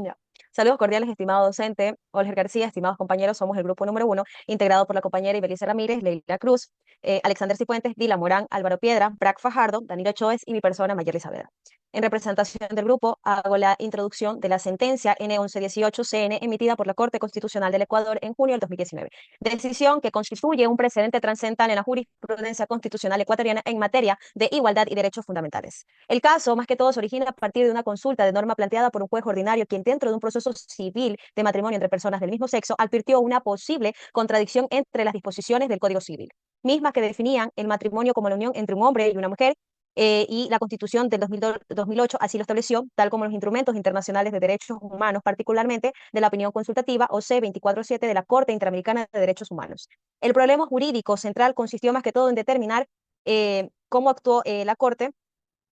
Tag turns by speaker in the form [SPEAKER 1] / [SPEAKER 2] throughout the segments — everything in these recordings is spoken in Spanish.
[SPEAKER 1] Ya. Saludos cordiales, estimado docente Olger García, estimados compañeros, somos el grupo número 1, integrado por la compañera Ibelice Ramírez, Leila Cruz, Alexander Cifuentes, Dila Morán, Álvaro Piedra, Brac Fajardo, Danilo Choes y mi persona, Mayerly Saavedra. En representación del grupo, hago la introducción de la sentencia N1118-CN emitida por la Corte Constitucional del Ecuador en junio del 2019. Decisión que constituye un precedente trascendental en la jurisprudencia constitucional ecuatoriana en materia de igualdad y derechos fundamentales. El caso, más que todo, se origina a partir de una consulta de norma planteada por un juez ordinario, quien dentro de un proceso civil de matrimonio entre personas del mismo sexo advirtió una posible contradicción entre las disposiciones del Código Civil, mismas que definían el matrimonio como la unión entre un hombre y una mujer, y la Constitución del 2008 así lo estableció, tal como los instrumentos internacionales de derechos humanos, particularmente de la opinión consultativa OC 24/7 de la Corte Interamericana de Derechos Humanos. El problema jurídico central consistió más que todo en determinar cómo actuó la Corte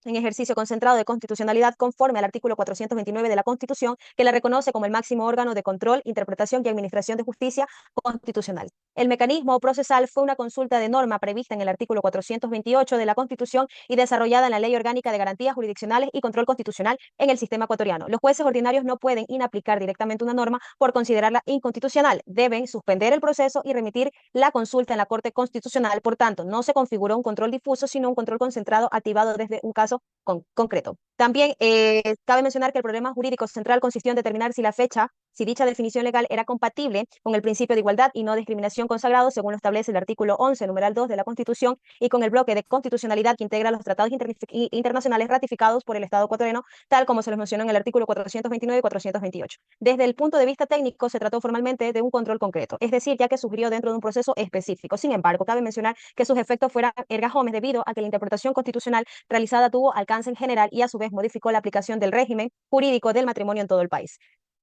[SPEAKER 1] en ejercicio concentrado de constitucionalidad conforme al artículo 429 de la Constitución, que la reconoce como el máximo órgano de control, interpretación y administración de justicia constitucional. El mecanismo procesal fue una consulta de norma prevista en el artículo 428 de la Constitución y desarrollada en la Ley Orgánica de Garantías Jurisdiccionales y Control Constitucional en el sistema ecuatoriano. Los jueces ordinarios no pueden inaplicar directamente una norma por considerarla inconstitucional. Deben suspender el proceso y remitir la consulta en la Corte Constitucional. Por tanto, no se configuró un control difuso, sino un control concentrado activado desde un caso concreto. También cabe mencionar que el problema jurídico central consistió en determinar si la fecha, si dicha definición legal era compatible con el principio de igualdad y no discriminación consagrado, según lo establece el artículo 11, numeral 2 de la Constitución, y con el bloque de constitucionalidad que integra los tratados internacionales ratificados por el Estado ecuatoriano, tal como se los mencionó en el artículo 429 y 428. Desde el punto de vista técnico, se trató formalmente de un control concreto, es decir, ya que sugirió dentro de un proceso específico. Sin embargo, cabe mencionar que sus efectos fueran erga omnes debido a que la interpretación constitucional realizada tuvo alcance en general y a su vez modificó la aplicación del régimen jurídico del matrimonio en todo el país.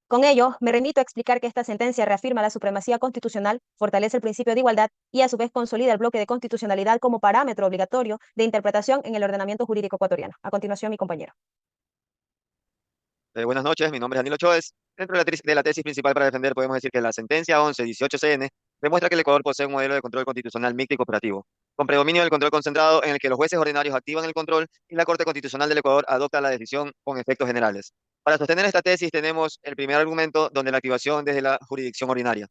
[SPEAKER 1] Con ello, me remito a explicar que esta sentencia reafirma la supremacía constitucional, fortalece el principio de igualdad y a su vez consolida el bloque de constitucionalidad como parámetro obligatorio de interpretación en el ordenamiento jurídico ecuatoriano. A continuación, mi compañero.
[SPEAKER 2] Buenas noches, mi nombre es Danilo Choes. Dentro de la tesis principal para defender, podemos decir que la sentencia 1118-CN demuestra que el Ecuador posee un modelo de control constitucional mixto y cooperativo, con predominio del control concentrado en el que los jueces ordinarios activan el control y la Corte Constitucional del Ecuador adopta la decisión con efectos generales. Para sostener esta tesis tenemos el primer argumento donde la activación desde la jurisdicción ordinaria.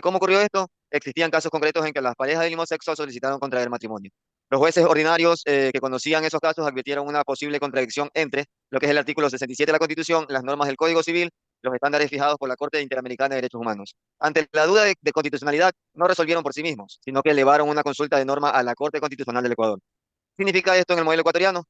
[SPEAKER 2] ¿Cómo ocurrió esto? Existían casos concretos en que las parejas del mismo sexo solicitaron contraer matrimonio. Los jueces ordinarios que conocían esos casos advirtieron una posible contradicción entre lo que es el artículo 67 de la Constitución, las normas del Código Civil, los estándares fijados por la Corte Interamericana de Derechos Humanos. Ante la duda de constitucionalidad, no resolvieron por sí mismos, sino que elevaron una consulta de norma a la Corte Constitucional del Ecuador. ¿Qué significa esto en el modelo ecuatoriano?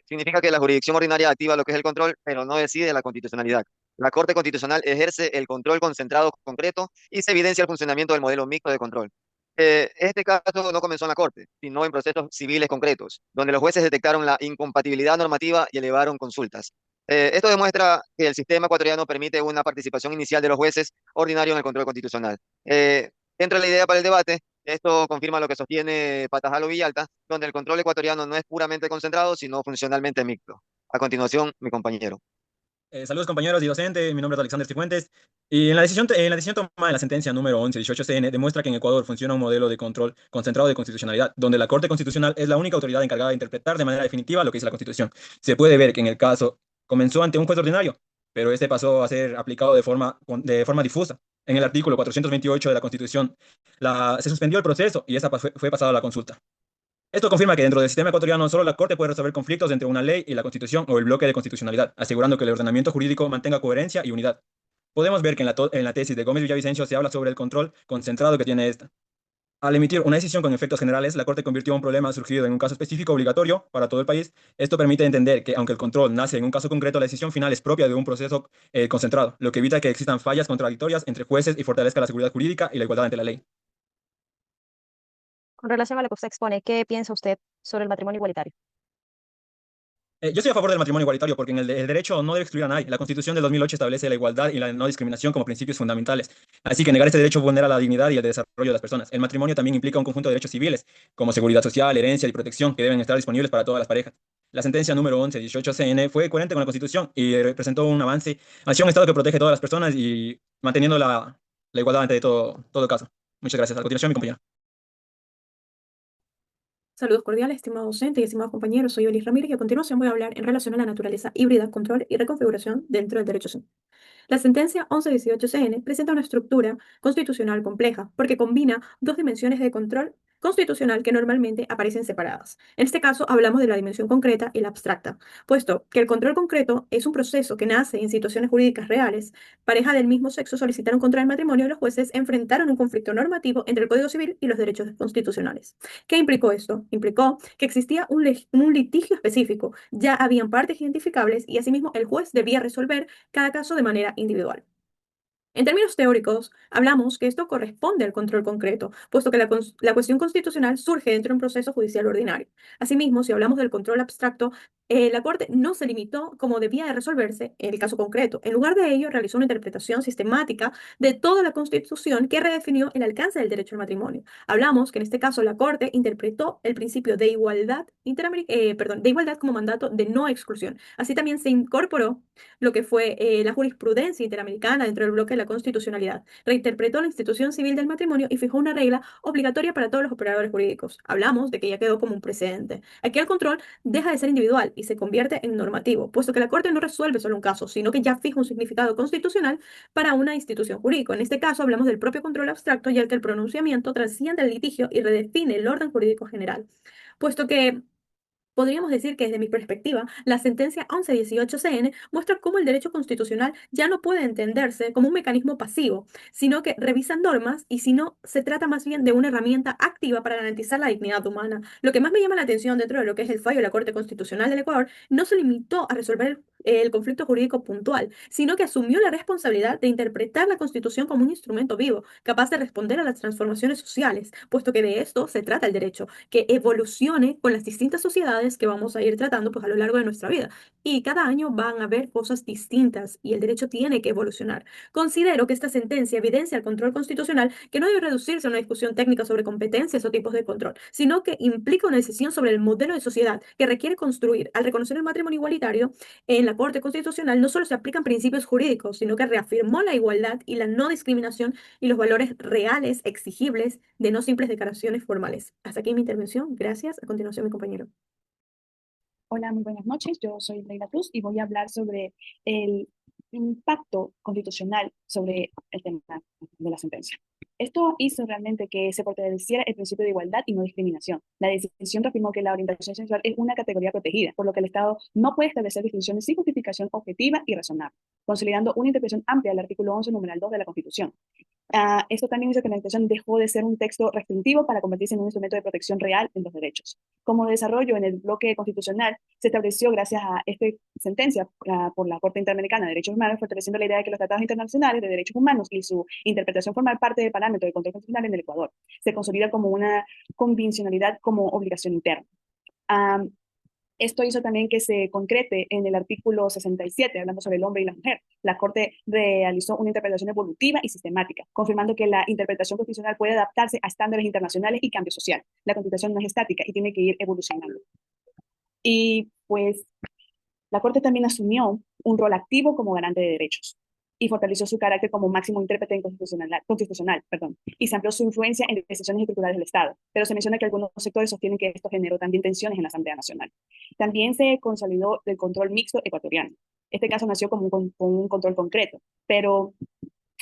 [SPEAKER 2] Significa que la jurisdicción ordinaria activa lo que es el control, pero no decide la constitucionalidad. La Corte Constitucional ejerce el control concentrado concreto y se evidencia el funcionamiento del modelo mixto de control. Este caso no comenzó en la Corte, sino en procesos civiles concretos, donde los jueces detectaron la incompatibilidad normativa y elevaron consultas. Esto demuestra que el sistema ecuatoriano permite una participación inicial de los jueces ordinarios en el control constitucional. Dentro de la idea para el debate, esto confirma lo que sostiene Patajalo Villalta, donde el control ecuatoriano no es puramente concentrado, sino funcionalmente mixto. A continuación, mi compañero.
[SPEAKER 3] Saludos compañeros y docente, mi nombre es Alexander Cifuentes y en la decisión tomada en la sentencia número 1118-CN demuestra que en Ecuador funciona un modelo de control concentrado de constitucionalidad, donde la Corte Constitucional es la única autoridad encargada de interpretar de manera definitiva lo que dice la Constitución. Se puede ver que en el caso comenzó ante un juez ordinario, pero este pasó a ser aplicado de forma difusa. En el artículo 428 de la Constitución se suspendió el proceso y esa fue pasada a la consulta. Esto confirma que dentro del sistema ecuatoriano solo la Corte puede resolver conflictos entre una ley y la Constitución o el bloque de constitucionalidad, asegurando que el ordenamiento jurídico mantenga coherencia y unidad. Podemos ver que en la tesis de Gómez Villavicencio se habla sobre el control concentrado que tiene esta. Al emitir una decisión con efectos generales, la Corte convirtió un problema surgido en un caso específico obligatorio para todo el país. Esto permite entender que, aunque el control nace en un caso concreto, la decisión final es propia de un proceso concentrado, lo que evita que existan fallas contradictorias entre jueces y fortalezca la seguridad jurídica y la igualdad ante la ley.
[SPEAKER 1] Con relación a lo que usted expone, ¿qué piensa usted sobre el matrimonio igualitario?
[SPEAKER 3] Yo estoy a favor del matrimonio igualitario porque el derecho no debe excluir a nadie. La Constitución del 2008 establece la igualdad y la no discriminación como principios fundamentales. Así que negar este derecho vulnera la dignidad y el desarrollo de las personas. El matrimonio también implica un conjunto de derechos civiles, como seguridad social, herencia y protección, que deben estar disponibles para todas las parejas. La sentencia número 1118-CN fue coherente con la Constitución y representó un avance hacia un Estado que protege a todas las personas y manteniendo la igualdad ante todo caso. Muchas gracias. A continuación, mi compañero.
[SPEAKER 4] Saludos cordiales, estimados docentes y estimados compañeros. Soy Olis Ramírez y a continuación voy a hablar en relación a la naturaleza híbrida, control y reconfiguración dentro del derecho civil. La sentencia 1118-CN presenta una estructura constitucional compleja porque combina dos dimensiones de control constitucional que normalmente aparecen separadas. En este caso hablamos de la dimensión concreta y la abstracta, puesto que el control concreto es un proceso que nace en situaciones jurídicas reales. Pareja del mismo sexo solicitaron contra el matrimonio y los jueces enfrentaron un conflicto normativo entre el Código Civil y los derechos constitucionales. ¿Qué implicó esto? Implicó que existía un litigio específico, ya habían partes identificables y asimismo el juez debía resolver cada caso de manera individual. En términos teóricos, hablamos que esto corresponde al control concreto, puesto que la cuestión constitucional surge dentro de un proceso judicial ordinario. Asimismo, si hablamos del control abstracto, la Corte no se limitó como debía de resolverse en el caso concreto. En lugar de ello, realizó una interpretación sistemática de toda la Constitución que redefinió el alcance del derecho al matrimonio. Hablamos que en este caso la Corte interpretó el principio de igualdad, de igualdad como mandato de no exclusión. Así también se incorporó lo que fue la jurisprudencia interamericana dentro del bloque de la constitucionalidad. Reinterpretó la institución civil del matrimonio y fijó una regla obligatoria para todos los operadores jurídicos. Hablamos de que ya quedó como un precedente. Aquí el control deja de ser individual y se convierte en normativo, puesto que la Corte no resuelve solo un caso, sino que ya fija un significado constitucional para una institución jurídica. En este caso hablamos del propio control abstracto, ya que el pronunciamiento trasciende el litigio y redefine el orden jurídico general, puesto que podríamos decir que desde mi perspectiva, la sentencia 1118-CN muestra cómo el derecho constitucional ya no puede entenderse como un mecanismo pasivo, sino que revisa normas y si no, se trata más bien de una herramienta activa para garantizar la dignidad humana. Lo que más me llama la atención dentro de lo que es el fallo de la Corte Constitucional del Ecuador no se limitó a resolver el conflicto jurídico puntual, sino que asumió la responsabilidad de interpretar la Constitución como un instrumento vivo, capaz de responder a las transformaciones sociales, puesto que de esto se trata el derecho, que evolucione con las distintas sociedades que vamos a ir tratando pues, a lo largo de nuestra vida. Y cada año van a haber cosas distintas y el derecho tiene que evolucionar. Considero que esta sentencia evidencia el control constitucional que no debe reducirse a una discusión técnica sobre competencias o tipos de control, sino que implica una decisión sobre el modelo de sociedad que requiere construir. Al reconocer el matrimonio igualitario, en la Corte Constitucional no solo se aplican principios jurídicos, sino que reafirmó la igualdad y la no discriminación y los valores reales, exigibles, de no simples declaraciones formales. Hasta aquí mi intervención. Gracias. A continuación, mi compañero.
[SPEAKER 5] Hola, muy buenas noches. Yo soy Leila Cruz y voy a hablar sobre el impacto constitucional sobre el tema de la sentencia. Esto hizo realmente que se fortaleciera el principio de igualdad y no discriminación. La decisión reafirmó que la orientación sexual es una categoría protegida, por lo que el Estado no puede establecer distinciones sin justificación objetiva y razonable, consolidando una interpretación amplia del artículo 11, numeral 2 de la Constitución. Esto también hizo que la Constitución dejó de ser un texto restrictivo para convertirse en un instrumento de protección real de los derechos. Como desarrollo en el bloque constitucional, se estableció gracias a esta sentencia por la Corte Interamericana de Derechos Humanos, fortaleciendo la idea de que los tratados internacionales de derechos humanos y su interpretación forman parte del parámetro de control constitucional en el Ecuador. Se consolida como una convencionalidad como obligación interna. Esto hizo también que se concrete en el artículo 67, hablando sobre el hombre y la mujer. La Corte realizó una interpretación evolutiva y sistemática, confirmando que la interpretación constitucional puede adaptarse a estándares internacionales y cambio social. La Constitución no es estática y tiene que ir evolucionando. Y pues la Corte también asumió un rol activo como garante de derechos y fortaleció su carácter como máximo intérprete constitucional, y se amplió su influencia en decisiones estructurales del Estado. Pero se menciona que algunos sectores sostienen que esto generó también tensiones en la Asamblea Nacional. También se consolidó el control mixto ecuatoriano. Este caso nació como un control concreto, pero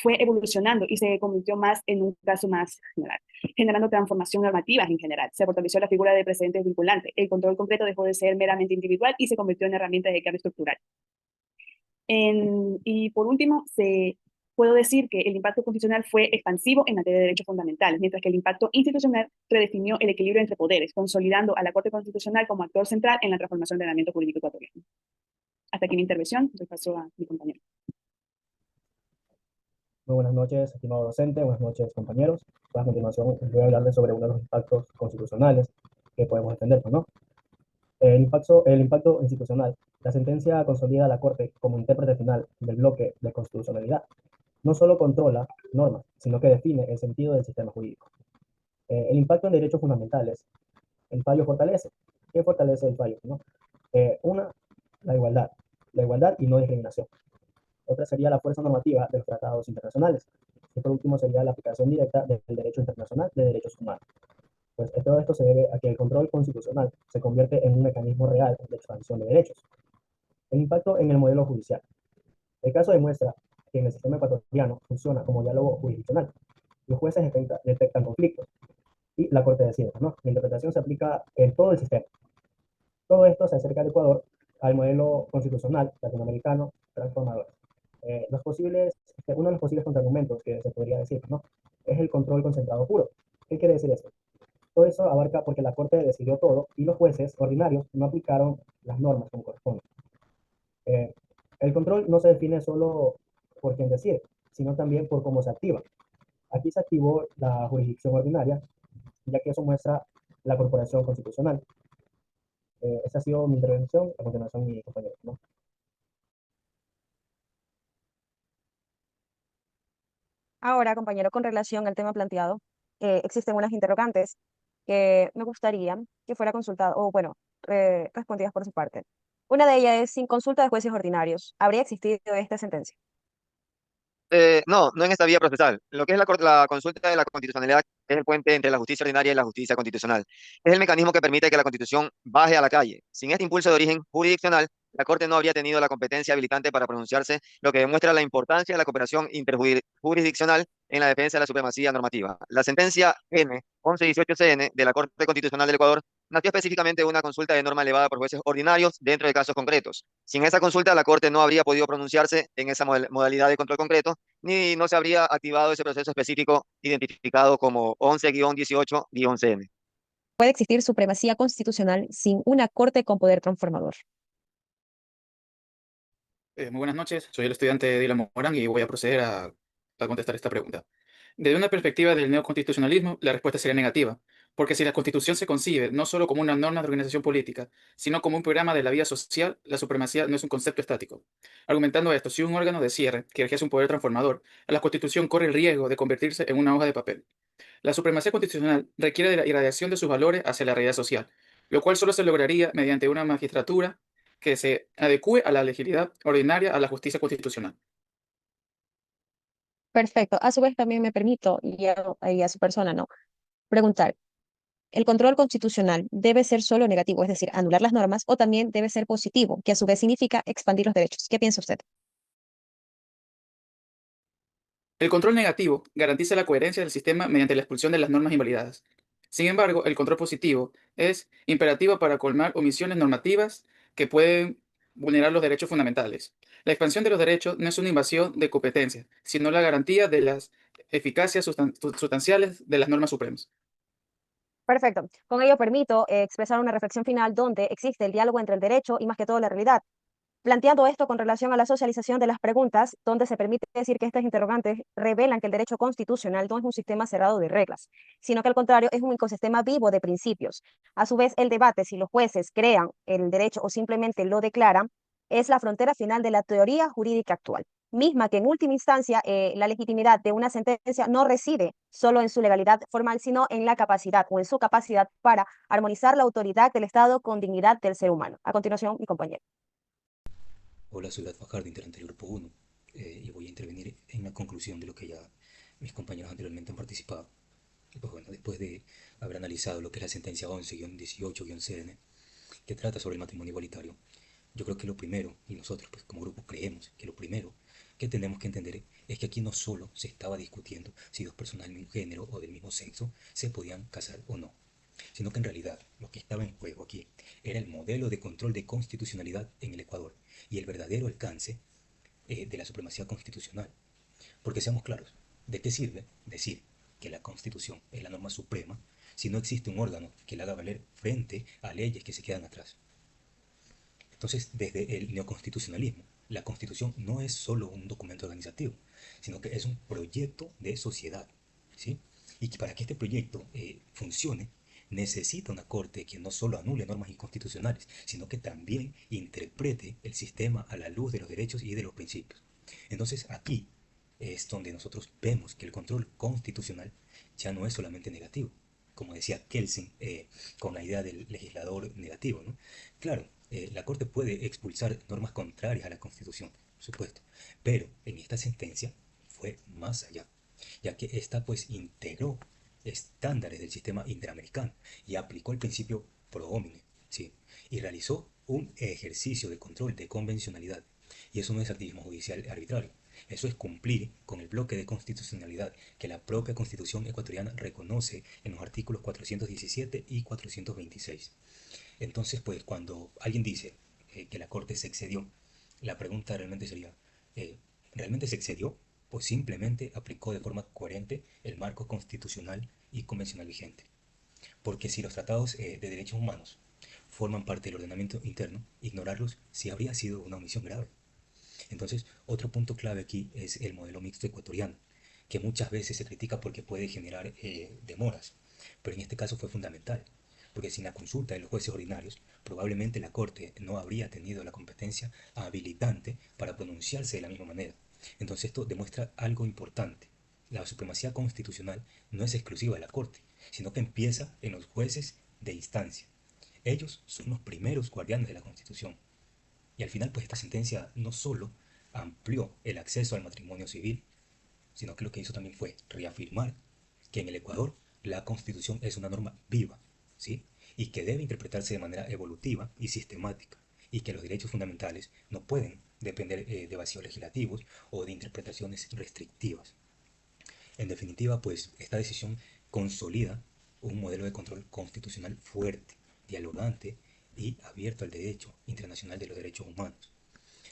[SPEAKER 5] fue evolucionando y se convirtió más en un caso más general, generando transformación normativas en general. Se fortaleció la figura de precedentes vinculantes. El control concreto dejó de ser meramente individual y se convirtió en herramienta de cambio estructural. Y por último, puedo decir que el impacto constitucional fue expansivo en materia de derechos fundamentales, mientras que el impacto institucional redefinió el equilibrio entre poderes, consolidando a la Corte Constitucional como actor central en la transformación del ordenamiento jurídico ecuatoriano. Hasta aquí mi intervención. Doy paso a mi compañero.
[SPEAKER 6] Muy buenas noches, estimado docente, buenas noches, compañeros. A continuación voy a hablarles sobre uno de los impactos constitucionales que podemos entender, ¿no? El impacto institucional. La sentencia consolida a la Corte como intérprete final del bloque de constitucionalidad. No solo controla normas, sino que define el sentido del sistema jurídico. El impacto en derechos fundamentales. El fallo fortalece. ¿Qué fortalece el fallo? ¿No? Una, la igualdad y no discriminación. Otra sería la fuerza normativa de los tratados internacionales. Y por último sería la aplicación directa del derecho internacional de derechos humanos. Pues todo esto se debe a que el control constitucional se convierte en un mecanismo real de expansión de derechos. El impacto en el modelo judicial. El caso demuestra que en el sistema ecuatoriano funciona como diálogo jurisdiccional. Los jueces detectan conflictos y la Corte decide, ¿no? La interpretación se aplica en todo el sistema. Todo esto se acerca al Ecuador al modelo constitucional latinoamericano transformador. Uno de los posibles contraargumentos que se podría decir, ¿no? Es el control concentrado puro. ¿Qué quiere decir esto? Todo eso abarca porque la Corte decidió todo y los jueces ordinarios no aplicaron las normas como corresponde. Eh, el control no se define solo por quien decide, sino también por cómo se activa. Aquí se activó la jurisdicción ordinaria, ya que eso muestra la corporación constitucional. Esa ha sido mi intervención. A continuación, mi compañero, ¿no?
[SPEAKER 1] Ahora, compañero, con relación al tema planteado, existen unas interrogantes que me gustaría que fuera consultado, o bueno, respondidas por su parte. Una de ellas es, sin consulta de jueces ordinarios, ¿habría existido esta sentencia?
[SPEAKER 2] No, no en esta vía procesal. Lo que es la consulta de la constitucionalidad es el puente entre la justicia ordinaria y la justicia constitucional. Es el mecanismo que permite que la Constitución baje a la calle. Sin este impulso de origen jurisdiccional, la Corte no habría tenido la competencia habilitante para pronunciarse, lo que demuestra la importancia de la cooperación interjurisdiccional en la defensa de la supremacía normativa. La sentencia N 1118-CN de la Corte Constitucional del Ecuador nació específicamente de una consulta de norma elevada por jueces ordinarios dentro de casos concretos. Sin esa consulta, la Corte no habría podido pronunciarse en esa modalidad de control concreto, ni no se habría activado ese proceso específico identificado como 11-18-CN.
[SPEAKER 1] ¿Puede existir supremacía constitucional sin una corte con poder transformador?
[SPEAKER 7] Muy buenas noches, soy el estudiante Dylan Morán y voy a proceder a contestar esta pregunta. Desde una perspectiva del neoconstitucionalismo, la respuesta sería negativa, porque si la Constitución se concibe no solo como una norma de organización política, sino como un programa de la vida social, la supremacía no es un concepto estático. Argumentando esto, si un órgano de cierre que ejerce un poder transformador, la Constitución corre el riesgo de convertirse en una hoja de papel. La supremacía constitucional requiere de la irradiación de sus valores hacia la realidad social, lo cual solo se lograría mediante una magistratura que se adecue a la legitimidad ordinaria a la justicia constitucional.
[SPEAKER 1] Perfecto. A su vez, también me permito, y a su persona, ¿no? Preguntar, ¿el control constitucional debe ser solo negativo, es decir, anular las normas, o también debe ser positivo, que a su vez significa expandir los derechos? ¿Qué piensa usted?
[SPEAKER 7] El control negativo garantiza la coherencia del sistema mediante la expulsión de las normas invalidadas. Sin embargo, el control positivo es imperativo para colmar omisiones normativas que pueden vulnerar los derechos fundamentales. La expansión de los derechos no es una invasión de competencias, sino la garantía de las eficacias sustanciales de las normas supremas.
[SPEAKER 1] Perfecto. Con ello permito expresar una reflexión final donde existe el diálogo entre el derecho y más que todo la realidad. Planteando esto con relación a la socialización de las preguntas, donde se permite decir que estas interrogantes revelan que el derecho constitucional no es un sistema cerrado de reglas, sino que al contrario es un ecosistema vivo de principios. A su vez, el debate si los jueces crean el derecho o simplemente lo declaran es la frontera final de la teoría jurídica actual, misma que en última instancia la legitimidad de una sentencia no reside solo en su legalidad formal, sino en la capacidad o en su capacidad para armonizar la autoridad del Estado con dignidad del ser humano. A continuación, mi compañero.
[SPEAKER 8] Hola, soy Gad Fajardo, integrante del Grupo 1, y voy a intervenir en la conclusión de lo que ya mis compañeros anteriormente han participado. Y pues bueno, después de haber analizado lo que es la sentencia 11-18-CN, que trata sobre el matrimonio igualitario, yo creo que lo primero, y nosotros pues como grupo creemos que lo primero que tenemos que entender es que aquí no solo se estaba discutiendo si dos personas del mismo género o del mismo sexo se podían casar o no, sino que en realidad lo que estaba en juego aquí era el modelo de control de constitucionalidad en el Ecuador y el verdadero alcance de la supremacía constitucional. Porque seamos claros, ¿de qué sirve decir que la Constitución es la norma suprema si no existe un órgano que la haga valer frente a leyes que se quedan atrás? Entonces, desde el neoconstitucionalismo, la Constitución no es solo un documento organizativo, sino que es un proyecto de sociedad, ¿sí? Y que para que este proyecto funcione, necesita una corte que no solo anule normas inconstitucionales, sino que también interprete el sistema a la luz de los derechos y de los principios. Entonces, aquí es donde nosotros vemos que el control constitucional ya no es solamente negativo, como decía Kelsen, con la idea del legislador negativo, ¿no? Claro, la Corte puede expulsar normas contrarias a la Constitución, por supuesto, pero en esta sentencia fue más allá, ya que esta pues integró estándares del sistema interamericano y aplicó el principio pro homine, ¿sí? Y realizó un ejercicio de control de convencionalidad. Y eso no es activismo judicial arbitrario, Eso es cumplir con el bloque de constitucionalidad que la propia Constitución ecuatoriana reconoce en los artículos 417 y 426. Entonces, pues cuando alguien dice que la Corte se excedió, la pregunta realmente sería, eh, ¿realmente se excedió o simplemente aplicó de forma coherente el marco constitucional y convencional vigente? Porque si los tratados de derechos humanos forman parte del ordenamiento interno, ignorarlos sí habría sido una omisión grave. Entonces, otro punto clave aquí es el modelo mixto ecuatoriano, que muchas veces se critica porque puede generar demoras, pero en este caso fue fundamental, porque sin la consulta de los jueces ordinarios, probablemente la Corte no habría tenido la competencia habilitante para pronunciarse de la misma manera. Entonces esto demuestra algo importante. La supremacía constitucional no es exclusiva de la Corte, sino que empieza en los jueces de instancia. Ellos son los primeros guardianes de la Constitución. Y al final, pues esta sentencia no solo amplió el acceso al matrimonio civil, sino que lo que hizo también fue reafirmar que en el Ecuador la Constitución es una norma viva, ¿sí? Y que debe interpretarse de manera evolutiva y sistemática, y que los derechos fundamentales no pueden depender de vacíos legislativos o de interpretaciones restrictivas. En definitiva, pues esta decisión consolida un modelo de control constitucional fuerte, dialogante y abierto al derecho internacional de los derechos humanos.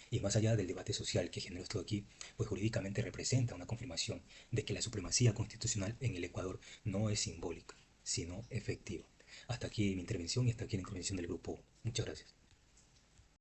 [SPEAKER 8] Y más allá del debate social que generó esto aquí, pues jurídicamente representa una confirmación de que la supremacía constitucional en el Ecuador no es simbólica, sino efectiva. Hasta aquí mi intervención y hasta aquí la intervención del grupo. Muchas gracias.